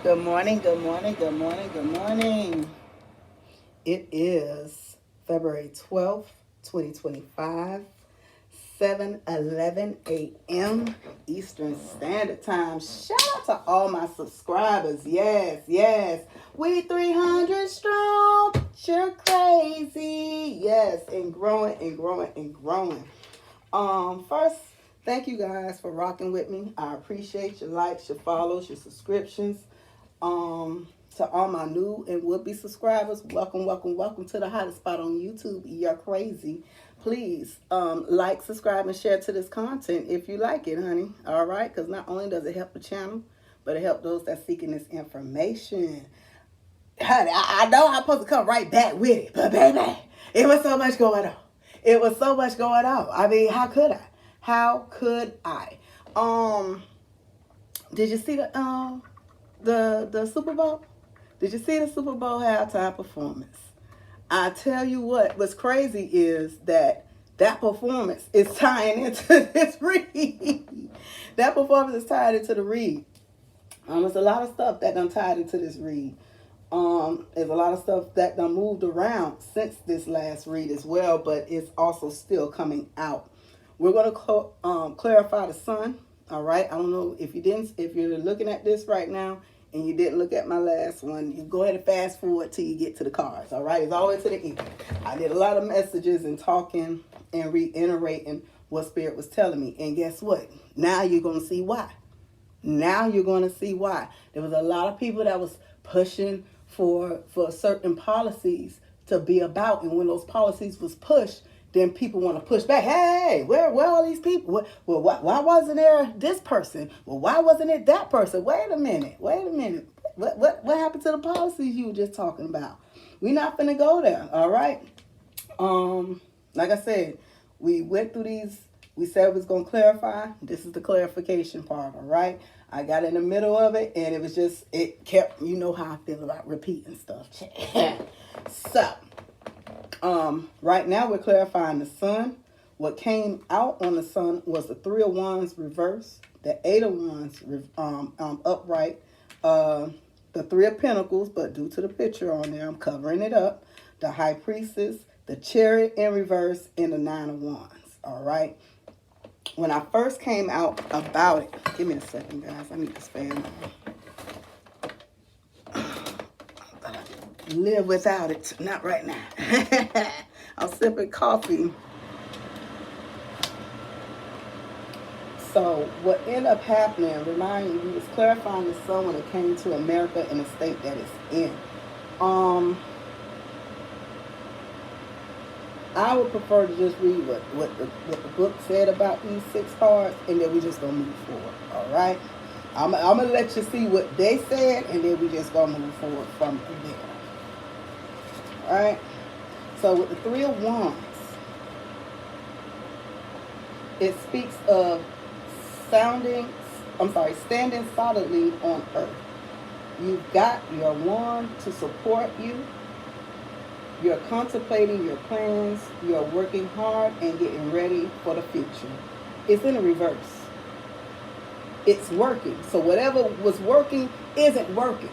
Good morning, good morning, good morning, good morning. It is February 12th, 2025, 7:11 a.m. Eastern Standard Time. Shout out to all my subscribers. Yes, yes. We 300 strong. You're crazy. Yes, and growing and growing and growing. First, thank you guys for rocking with me. I appreciate your likes, your follows, your subscriptions. To all my new and would-be subscribers, welcome, welcome, welcome to the hottest spot on YouTube. You're crazy. Please like, subscribe, and share to this content if you like it, honey. All right, because not only does it help the channel, but it helps those that's seeking this information. Honey, I know I'm supposed to come right back with it, but baby, it was so much going on. It was so much going on. I mean, how could I? How could I? Um, did you see the Super Bowl? Did you see the Super Bowl halftime performance? I tell you what's crazy is that performance is tying into this read. That performance is tied into the read. There's a lot of stuff that done tied into this read. There's a lot of stuff that done moved around since this last read as well, but it's also still coming out. We're going to clarify the sun. All right. I don't know if you're looking at this right now and you didn't look at my last one, you go ahead and fast forward till you get to the cards. All right. It's all the way to the end. I did a lot of messages and talking and reiterating what Spirit was telling me. And guess what? Now you're going to see why. Now you're going to see why. There was a lot of people that was pushing for certain policies to be about, and when those policies was pushed, then people want to push back. Hey, where are all these people? Well, why wasn't there this person? Well, why wasn't it that person? Wait a minute. What happened to the policies you were just talking about? We're not gonna go there. All right. Like I said, we went through these. We said we was gonna clarify. This is the clarification part. All right. I got in the middle of it, and it kept. You know how I feel about repeating stuff. So. Right now we're clarifying the sun. What came out on the sun was the Three of Wands reverse, the Eight of Wands upright, the Three of Pentacles, but due to the picture on there, I'm covering it up. The High Priestess, the Chariot in reverse, and the Nine of Wands. All right. When I first came out about it, give me a second, guys. I need this fan on. Live without it. Not right now. I'm sipping coffee. So what ended up happening, remind you, we was clarifying the sun when it came to America and the state that it's in. I would prefer to just read what the book said about these 6 cards, and then we just gonna move forward. All right. I'm gonna let you see what they said, and then we just gonna move forward from there. All right. So with the Three of Wands, it speaks of standing solidly on earth. You've got your wand to support you. You're contemplating your plans. You're working hard and getting ready for the future. It's in the reverse. It's working. So whatever was working isn't working.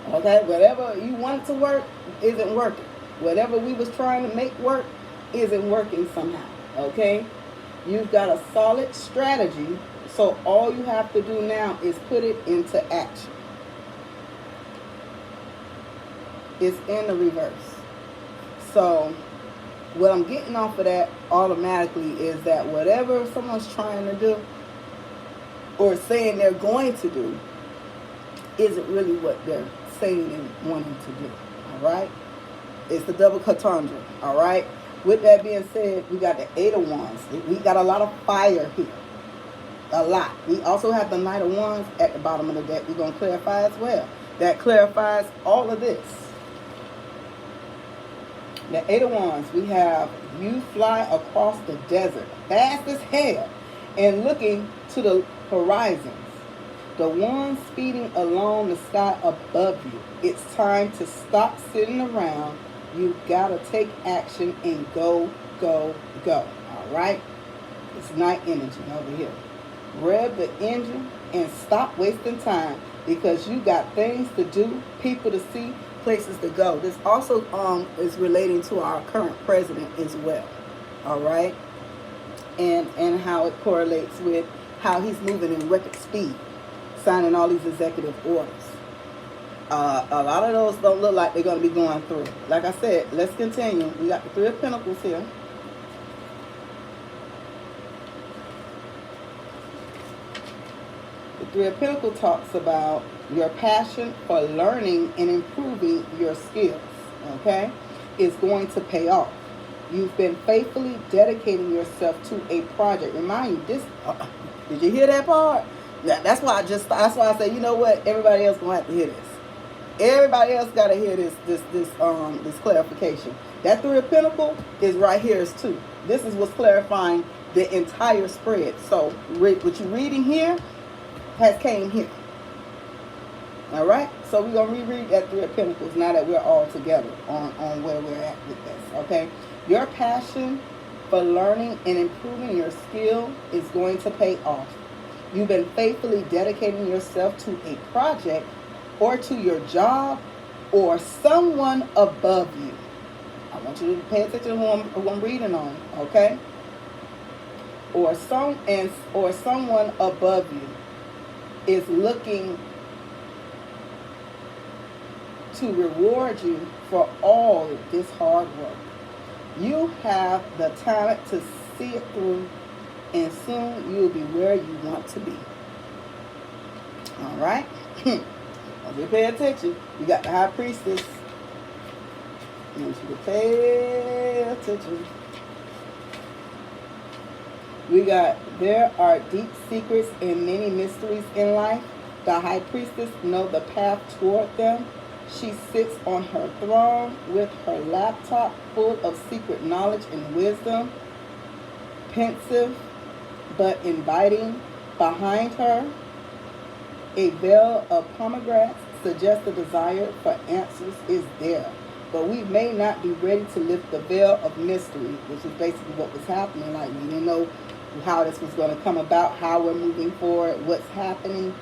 Okay? Whatever you want to work isn't working. Whatever we was trying to make work isn't working somehow. Okay? You've got a solid strategy, so all you have to do now is put it into action. It's in the reverse. So what I'm getting off of that automatically is that whatever someone's trying to do or saying they're going to do isn't really what they're saying and wanting to do. All right? It's the double entendre. All right? With that being said, we got the Eight of Wands. We got a lot of fire here. A lot. We also have the Knight of Wands at the bottom of the deck. We're going to clarify as well. That clarifies all of this. The Eight of Wands, we have you fly across the desert, fast as hell, and looking to the horizons. The one speeding along the sky above you. It's time to stop sitting around. You gotta take action and go, go, go. All right? It's night energy over here. Rev the engine and stop wasting time. because you got things to do, people to see, places to go. This also is relating to our current president as well. All right, and how it correlates with how he's moving in record speed, signing all these executive orders. A lot of those don't look like they're going to be going through. Like I said, let's continue. We got the Three of Pentacles here. The Three of Pentacles talks about your passion for learning and improving your skills, okay, is going to pay off. You've been faithfully dedicating yourself to a project. Remind you, this, did you hear that part? That's why I say, you know what, everybody else gonna have to hear this. Everybody else gotta hear this clarification. That Three of Pentacles is right here is too. This is what's clarifying the entire spread. So what you're reading here has came here. All right, so we're gonna reread that Three of Pentacles now that we're all together on where we're at with this. Okay, your passion for learning and improving your skill is going to pay off. You've been faithfully dedicating yourself to a project or to your job or someone above you. I want you to pay attention to who I'm reading on. Okay, or someone above you is looking to reward you for all this hard work. You have the talent to see it through, and soon you'll be where you want to be. All right? Okay, pay attention. You got the High Priestess. I want you to pay attention. We got, there are deep secrets and many mysteries in life. The High Priestess knows the path toward them. She sits on her throne with her laptop full of secret knowledge and wisdom. Pensive but inviting. Behind her, a veil of pomegranates suggests the desire for answers is there. But we may not be ready to lift the veil of mystery, which is basically what was happening. Like, we didn't know how this was going to come about, how we're moving forward, what's happening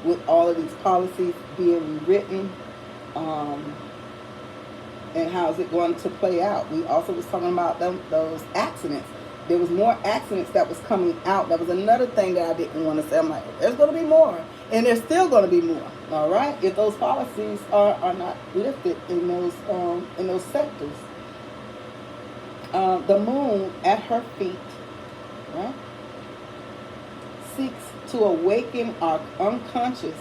with all of these policies being rewritten. And how is it going to play out? We also was talking about those accidents. There was more accidents that was coming out. That was another thing that I didn't want to say. I'm like, there's going to be more, and there's still going to be more. All right, if those policies are not lifted in those sectors. The moon at her feet, right, seeks to awaken our unconscious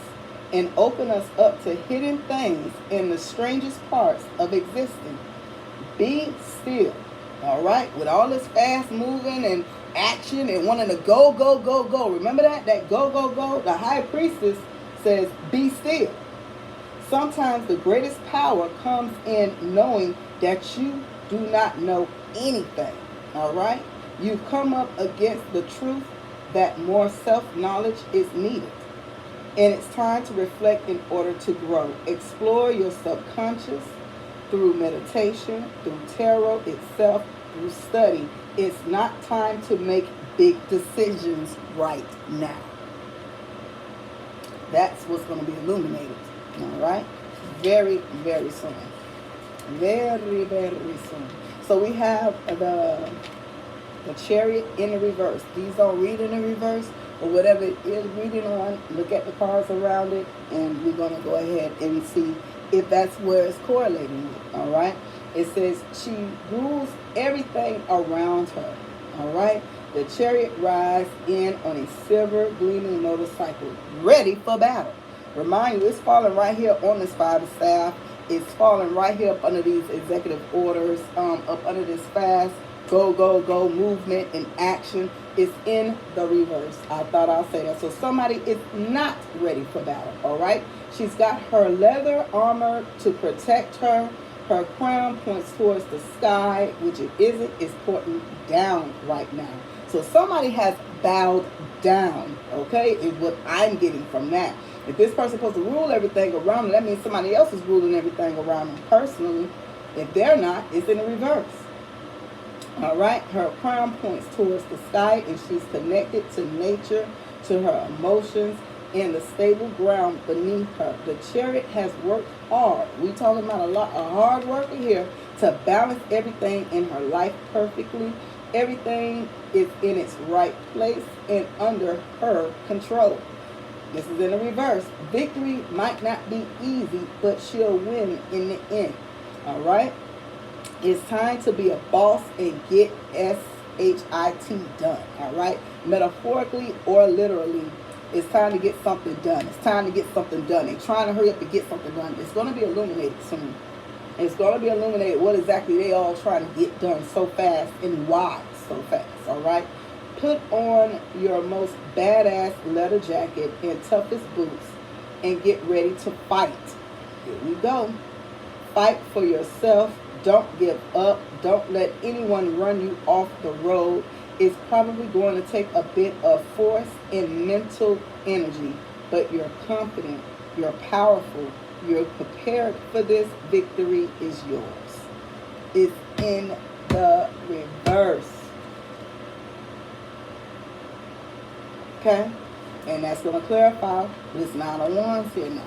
and open us up to hidden things in the strangest parts of existence. Be still, all right? With all this fast moving and action and wanting to go, go, go, go. Remember that? That go, go, go. The High Priestess says, be still. Sometimes the greatest power comes in knowing that you do not know anything, all right? You've come up against the truth that more self-knowledge is needed. And it's time to reflect in order to grow. Explore your subconscious through meditation, through tarot itself, through study. It's not time to make big decisions right now. That's what's going to be illuminated. All right? Very, very soon. Very, very soon. So we have the Chariot in the reverse. These don't read in the reverse. Or whatever it is reading on, look at the cards around it, and we're going to go ahead and see if that's where it's correlating with, all right? It says she rules everything around her, all right? The Chariot rides in on a silver gleaming motorcycle, ready for battle. Remind you, it's falling right here on this Five of Staff. It's falling right here up under these executive orders, up under this fast go, go, go movement and action. Is in the reverse. I thought I'll say that. So somebody is not ready for battle, all right? She's got her leather armor to protect her. Her crown points towards the sky, which it isn't. It's pointing down right now. So somebody has bowed down, okay, is what I'm getting from that. If this person's supposed to rule everything around them, that means somebody else is ruling everything around them personally. If they're not, it's in the reverse. All right, her crown points towards the sky, and she's connected to nature, to her emotions, and the stable ground beneath her. The chariot has worked hard. We talking about a hard worker here to balance everything in her life perfectly. Everything is in its right place and under her control. This is in the reverse. Victory might not be easy, but she'll win in the end. All right? It's time to be a boss and get SHIT done. All right? Metaphorically or literally, it's time to get something done. It's time to get something done. They're trying to hurry up and get something done. It's going to be illuminated soon. It's going to be illuminated what exactly they all trying to get done so fast and why so fast. All right? Put on your most badass leather jacket and toughest boots and get ready to fight. Here we go. Fight for yourself. Don't give up. Don't let anyone run you off the road. It's probably going to take a bit of force and mental energy, but you're confident, you're powerful, you're prepared for this. Victory is yours. It's in the reverse. Okay? And that's going to clarify this 9 of Wands here now.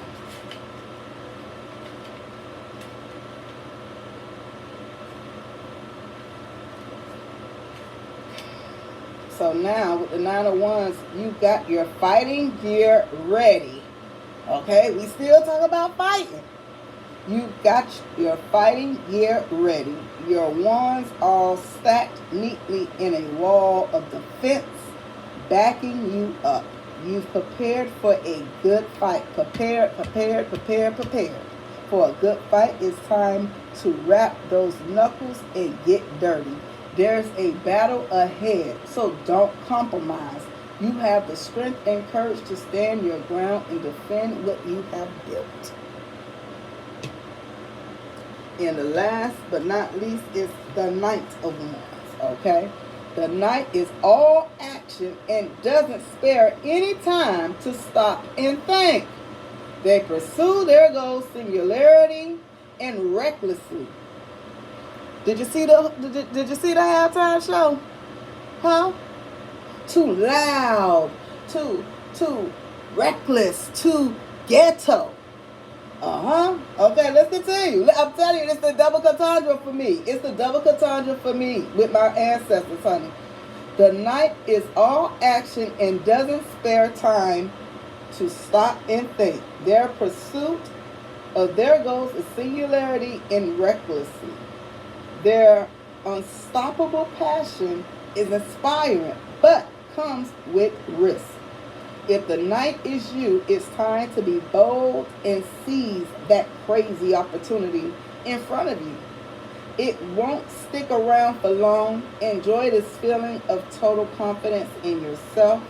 So now with the 9 of Wands, you got your fighting gear ready. Okay? We still talk about fighting. You got your fighting gear ready. Your wands all stacked neatly in a wall of defense, backing you up. You've prepared for a good fight. Prepared for a good fight. It's time to wrap those knuckles and get dirty. There's a battle ahead, so don't compromise. You have the strength and courage to stand your ground and defend what you have built. And the last but not least is the Knight of Wands, okay? The Knight is all action and doesn't spare any time to stop and think. They pursue their goals singularity and recklessly. Did you see the halftime show? Huh? Too loud, too reckless, too ghetto. Okay, let's continue. I'm telling you, it's the double entendre for me. It's the double entendre for me with my ancestors, honey. The Knight is all action and doesn't spare time to stop and think. Their pursuit of their goals is singularity and recklessly. Their unstoppable passion is inspiring, but comes with risk. If the Knight is you, it's time to be bold and seize that crazy opportunity in front of you. It won't stick around for long. Enjoy this feeling of total confidence in yourself,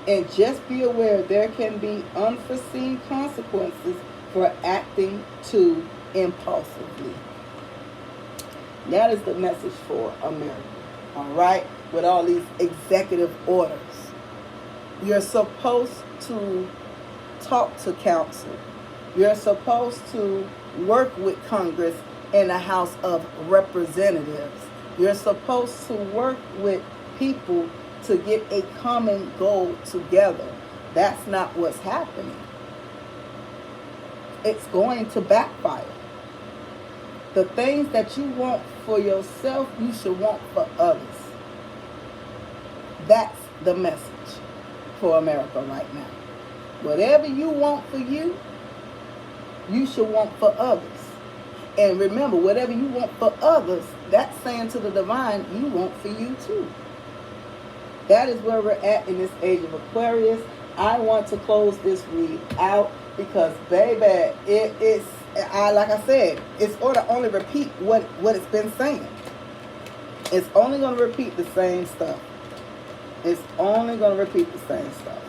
and just be aware there can be unforeseen consequences for acting too impulsively. That is the message for America, all right? With all these executive orders. You're supposed to talk to council. You're supposed to work with Congress and the House of Representatives. You're supposed to work with people to get a common goal together. That's not what's happening. It's going to backfire. The things that you want for yourself, you should want for others. That's the message for America right now. Whatever you want for you, you should want for others. And remember, whatever you want for others, that's saying to the divine, you want for you too. That is where we're at in this age of Aquarius. I want to close this read out because, baby, like I said, it's going to only repeat what it's been saying. It's only going to repeat the same stuff. It's only going to repeat the same stuff.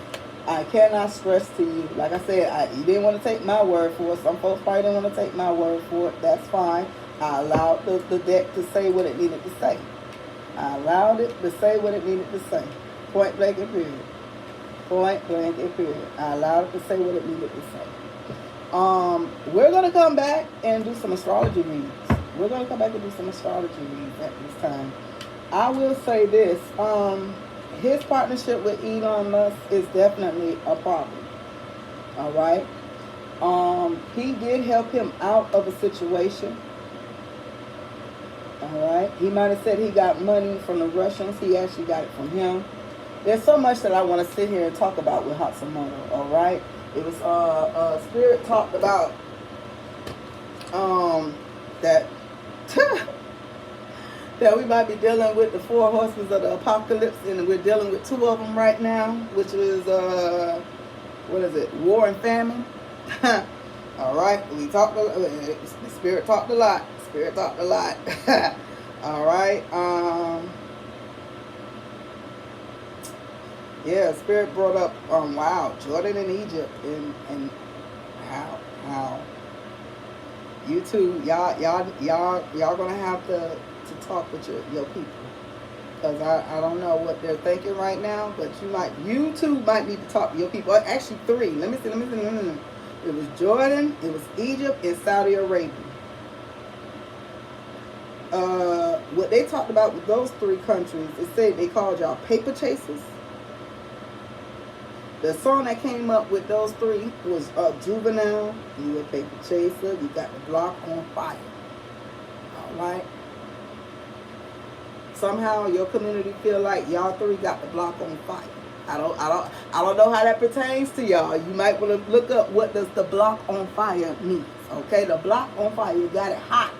I cannot stress to you, like I said, you didn't want to take my word for it. Some folks probably didn't want to take my word for it. That's fine. I allowed the deck to say what it needed to say. I allowed it to say what it needed to say. Point blank and period. Point blank and period. I allowed it to say what it needed to say. We're going to come back and do some astrology reads. We're going to come back and do some astrology reads at this time. I will say this. His partnership with Elon Musk is definitely a problem. All right. He did help him out of a situation. All right. He might have said he got money from the Russians. He actually got it from him. There's so much that I want to sit here and talk about with Hatsumoto. All right. It was Spirit talked about that that we might be dealing with the four horsemen of the apocalypse, and we're dealing with two of them right now, which is what is it? War and famine. All right. We talked. The Spirit talked a lot. Spirit talked a lot. All right. Yeah, Spirit brought up wow, Jordan and Egypt, and how you two y'all gonna have to talk with your people, because I don't know what they're thinking right now, but you two might need to talk to your people. Actually, three. Let me see. It was Jordan, it was Egypt, and Saudi Arabia. What they talked about with those three countries, it said they called y'all paper chasers. The song that came up with those three was Juvenile. You a paper chaser. You got the block on fire. All right. Somehow your community feel like y'all three got the block on fire. I don't know how that pertains to y'all. You might want to look up what does the block on fire means. Okay, the block on fire. You got it hot.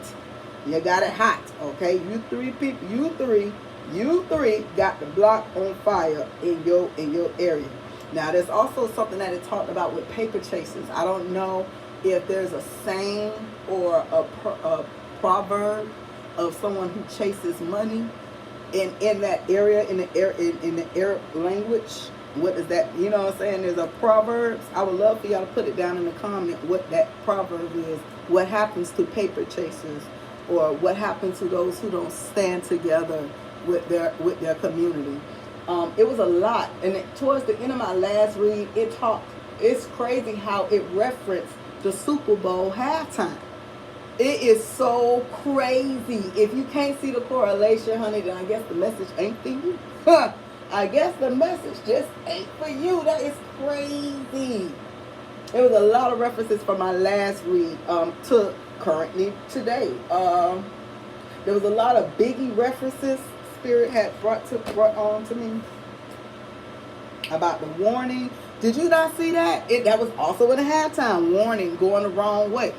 You got it hot. Okay, you three people. You three got the block on fire in your area. Now, there's also something that it talked about with paper chasers. I don't know if there's a saying or a proverb of someone who chases money in that area, in the Arab language. What is that? You know what I'm saying? There's a proverb. I would love for y'all to put it down in the comment what that proverb is. What happens to paper chasers, or what happens to those who don't stand together with their community? It was a lot, and towards the end of my last read, it's crazy how it referenced the Super Bowl halftime. It is so crazy. If you can't see the correlation, honey, then I guess the message ain't for you. I guess the message just ain't for you. That is crazy. There was a lot of references from my last read to currently today. There was a lot of Biggie references Spirit had brought on to me about the warning. Did you not see that? That was also in a halftime warning going the wrong way.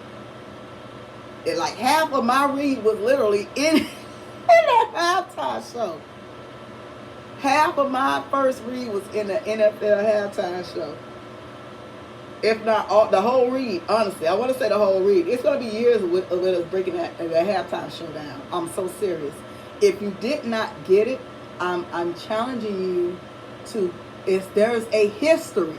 Like half of my read was literally in that halftime show. Half of my first read was in the NFL halftime show. If not the whole read, honestly, I want to say the whole read. It's going to be years with us breaking that halftime show down. I'm so serious. If you did not get it, I'm challenging you to. If there's a history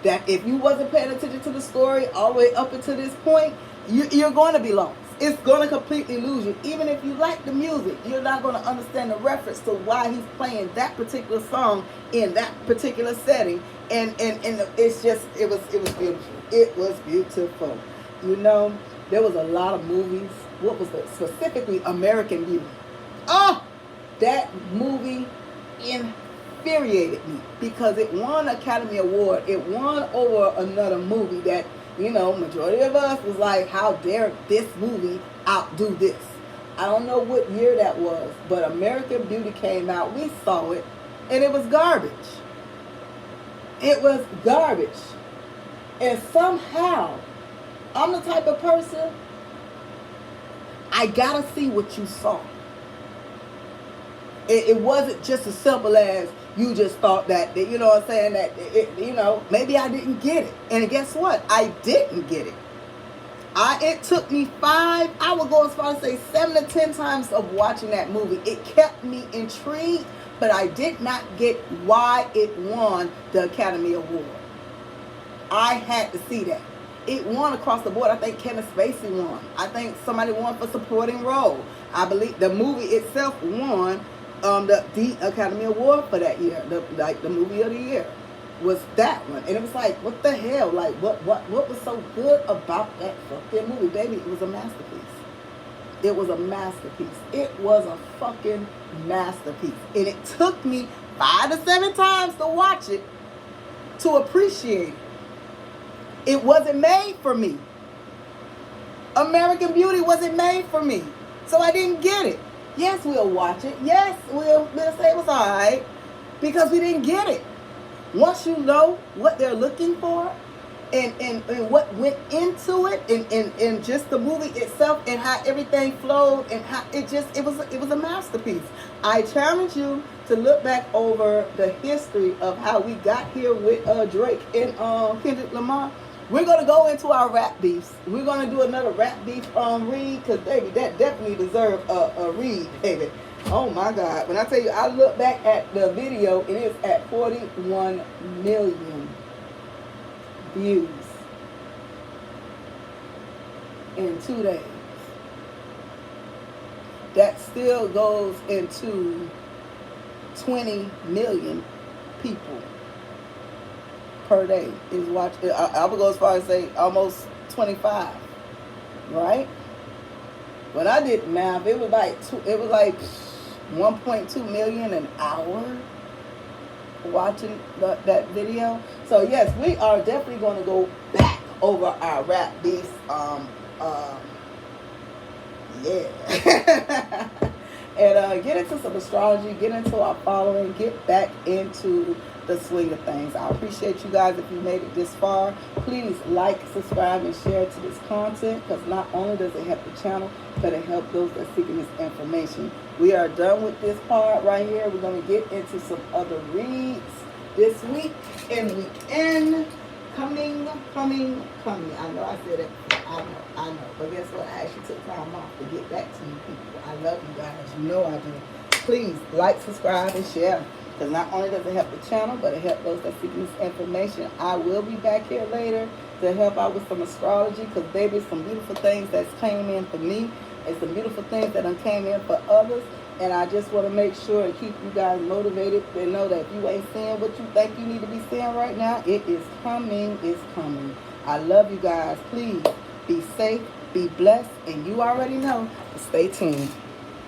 that if you wasn't paying attention to the story all the way up until this point, you're going to be lost. It's going to completely lose you. Even if you like the music, you're not going to understand the reference to why he's playing that particular song in that particular setting. And it's just it was beautiful. It was beautiful. You know, there was a lot of movies. What was it? Specifically American Beauty. Oh, that movie infuriated me because it won an Academy Award. It won over another movie that, you know, majority of us was like, how dare this movie outdo this? I don't know what year that was, but American Beauty came out. We saw it, and it was garbage. It was garbage. And somehow, I'm the type of person, I gotta see what you saw. It wasn't just as simple as you just thought that, you know what I'm saying, that, you know, maybe I didn't get it. And guess what? I didn't get it. It took me I would go as far as say 7 to 10 times of watching that movie. It kept me intrigued, but I did not get why it won the Academy Award. I had to see that. It won across the board. I think Kevin Spacey won. I think somebody won for supporting role. I believe the movie itself won the Academy Award for that year. The movie of the year was that one. And it was like, what the hell? Like, what was so good about that fucking movie? Baby, it was a masterpiece. It was a masterpiece. It was a fucking masterpiece. And it took me 5 to 7 times to watch it to appreciate it. It wasn't made for me. American Beauty wasn't made for me. So I didn't get it. Yes, we'll watch it. Yes, we'll say it was all right. Because we didn't get it. Once you know what they're looking for and what went into it and just the movie itself and how everything flowed and how it was a masterpiece. I challenge you to look back over the history of how we got here with Drake and Kendrick Lamar. We're going to go into our rap beefs. We're going to do another rap beef read because, baby, that definitely deserves a read, baby. Oh, my God. When I tell you, I look back at the video, it is at 41 million views in 2 days. That still goes into 20 million people per day is watching. I would go as far as say almost 25, right? When I did math, it was like 1.2 million an hour watching that video. So yes, we are definitely going to go back over our rap beefs. Yeah. And get into some astrology, get into our following, get back into the swing of things. I appreciate you guys if you made it this far. Please like, subscribe, and share to this content because not only does it help the channel, but it helps those that are seeking this information. We are done with this part right here. We're going to get into some other reads this week and weekend. Coming. I know I said it. I know. But guess what? I actually took time off to get back to you people. I love you guys. You know I do. Please like, subscribe, and share. Because not only does it help the channel, but it helps those that seek this information. I will be back here later to help out with some astrology. Because baby, some beautiful things that's came in for me. And some beautiful things that came in for others. And I just want to make sure and keep you guys motivated and know that if you ain't seeing what you think you need to be seeing right now, it is coming. It's coming. I love you guys. Please be safe, be blessed, and you already know. Stay tuned.